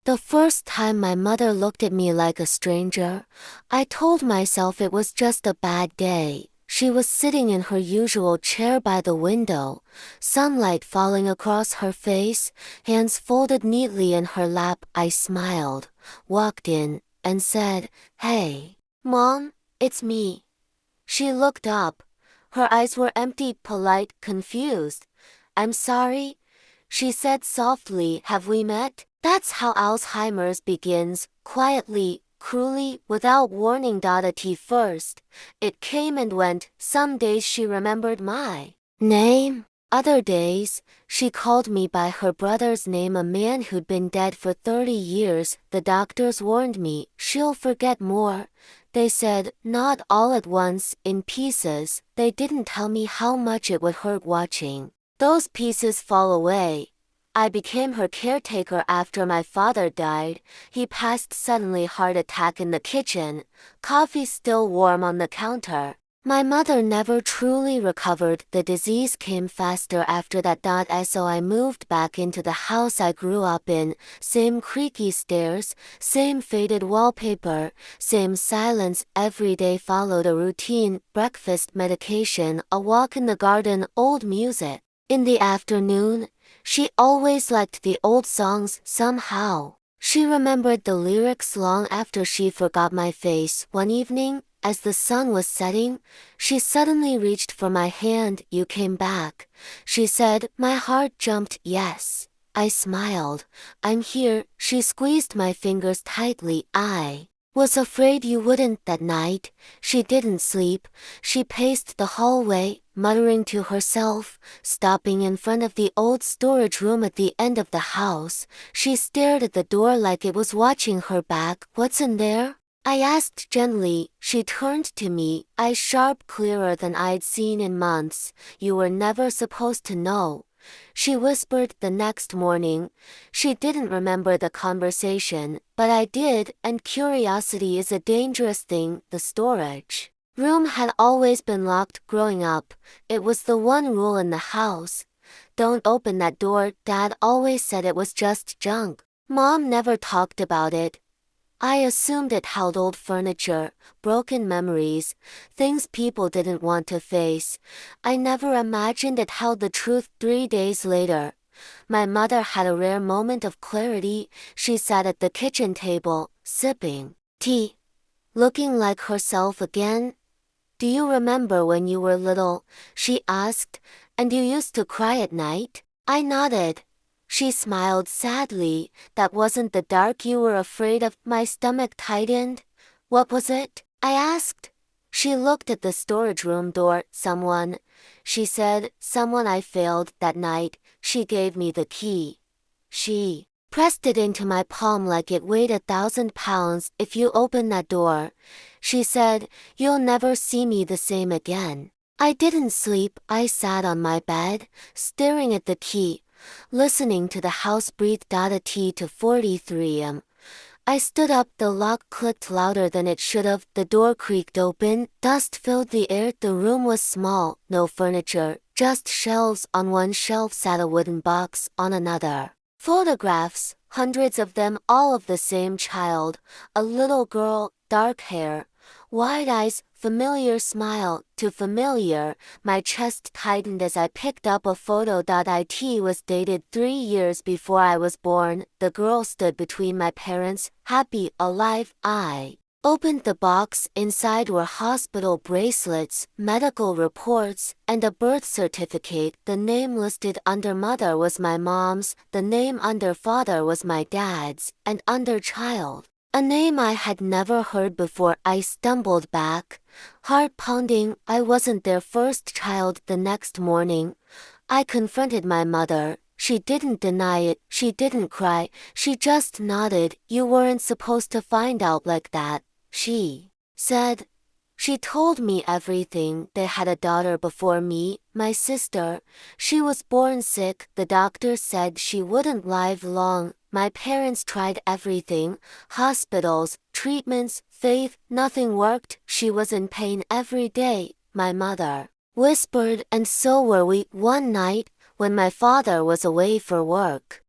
The first time my mother looked at me like a stranger, I told myself it was just a bad day. She was sitting in her usual chair by the window, sunlight falling across her face, hands folded neatly in her lap. I smiled, walked in, and said, "Hey, Mom, it's me." She looked up. Her eyes were empty, polite, confused. "I'm sorry," she said softly. "Have we met?" That's how Alzheimer's begins, quietly, cruelly, without warning. At first, it came and went. Some days she remembered my name. Other days, she called me by her brother's name, a man who'd been dead for 30 years. The doctors warned me, she'll forget more. They said, not all at once, in pieces. They didn't tell me how much it would hurt watching those pieces fall away. I became her caretaker after my father died. He passed suddenly, heart attack in the kitchen, coffee still warm on the counter. My mother never truly recovered. The disease came faster after that. So I moved back into the house I grew up in. Same creaky stairs, same faded wallpaper, same silence. Every day followed a routine: breakfast, medication, a walk in the garden, old music. In the afternoon, she always liked the old songs somehow. She remembered the lyrics long after she forgot my face. One evening, as the sun was setting, she suddenly reached for my hand. "You came back," she said. My heart jumped. "Yes." I smiled. "I'm here." She squeezed my fingers tightly. "I was afraid you wouldn't." That night, she didn't sleep. She paced the hallway, muttering to herself. Stopping in front of the old storage room at the end of the house, she stared at the door like it was watching her back. "What's in there?" I asked gently. She turned to me, eyes sharp, clearer than I'd seen in months. "You were never supposed to know," she whispered. The next morning, she didn't remember the conversation, but I did, and curiosity is a dangerous thing. The storage room had always been locked growing up. It was the one rule in the house. "Don't open that door." Dad always said it was just junk. Mom never talked about it. I assumed it held old furniture, broken memories, things people didn't want to face. I never imagined it held the truth. 3 days later, my mother had a rare moment of clarity. She sat at the kitchen table, sipping tea, looking like herself again. "Do you remember when you were little?" she asked. "And you used to cry at night?" I nodded. She smiled sadly. "That wasn't the dark you were afraid of." My stomach tightened. "What was it?" I asked. She looked at the storage room door. "Someone," she said, "someone I failed." That night, she gave me the key. She pressed it into my palm like it weighed 1,000 pounds. "If you open that door," she said, "you'll never see me the same again." I didn't sleep. I sat on my bed, staring at the key, listening to the house breathe. A T to 43 I stood up. The lock clicked louder than it should have. The door creaked open. Dust filled the air. The room was small, no furniture, just shelves. On one shelf sat a wooden box, on another, photographs, hundreds of them, all of the same child. A little girl, dark hair, wide eyes, familiar smile. Too familiar. My chest tightened as I picked up a photo. It was dated 3 years before I was born. The girl stood between my parents, happy, alive. I opened the box. Inside were hospital bracelets, medical reports, and a birth certificate. The name listed under mother was my mom's, the name under father was my dad's, and under child, a name I had never heard before. I stumbled back, heart pounding. I wasn't their first child. The next morning, I confronted my mother. She didn't deny it, she didn't cry, she just nodded. "You weren't supposed to find out like that," she said. She told me everything. They had a daughter before me, my sister. She was born sick. The doctor said she wouldn't live long. My parents tried everything, hospitals, treatments, faith, nothing worked. She was in pain every day, my mother whispered, and so were we. One night, when my father was away for work,